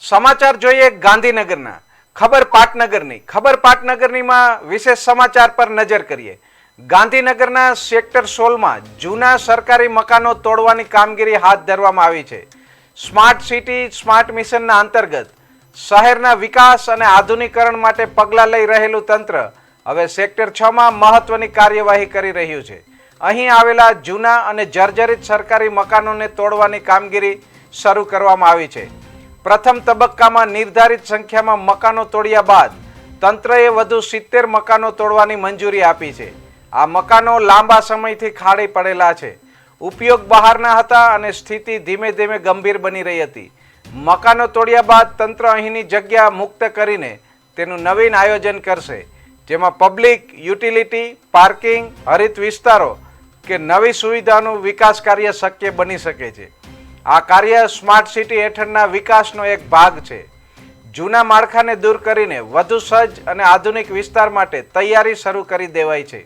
સમાચાર જોઈએ ગાંધીનગરના ખબર પાટનગરની વિશેષ સમાચાર પર નજર કરીએ। ગાંધીનગરના સેક્ટર 16માં જૂના સરકારી મકાનો તોડવાની કામગીરી હાથ ધરવામાં આવી છે। સ્માર્ટ સિટી સ્માર્ટ મિશનના અંતર્ગત શહેરના વિકાસ અને આધુનિકરણ માટે પગલાં લઈ રહેલું તંત્ર હવે સેક્ટર 6માં મહત્વની કાર્યવાહી કરી રહ્યું છે। અહીં આવેલા જૂના અને જર્જરિત સરકારી મકાનોને તોડવાની કામગીરી શરૂ કરવામાં આવી છે। પ્રથમ તબક્કામાં નિર્ધારિત સંખ્યામાં મકાનો તોડ્યા બાદ તંત્રએ વધુ 70 મકાનો તોડવાની મંજૂરી આપી છે। આ મકાનો લાંબા સમયથી ખાલી પડેલા છે, ઉપયોગ બહારના હતા અને સ્થિતિ ધીમે ધીમે ગંભીર બની રહી હતી। મકાનો તોડ્યા બાદ તંત્ર અહીંની જગ્યા મુક્ત કરીને તેનું નવીન આયોજન કરશે, જેમાં પબ્લિક યુટિલિટી, પાર્કિંગ, હરિત વિસ્તારો કે નવી સુવિધાનું વિકાસ કાર્ય શક્ય બની શકે છે। આ કાર્ય સ્માર્ટ સિટી હેઠળના વિકાસનો એક ભાગ છે। જૂના માળખાને દૂર કરીને વધુ સજ્જ અને આધુનિક વિસ્તાર માટે તૈયારી શરૂ કરી દેવાઈ છે।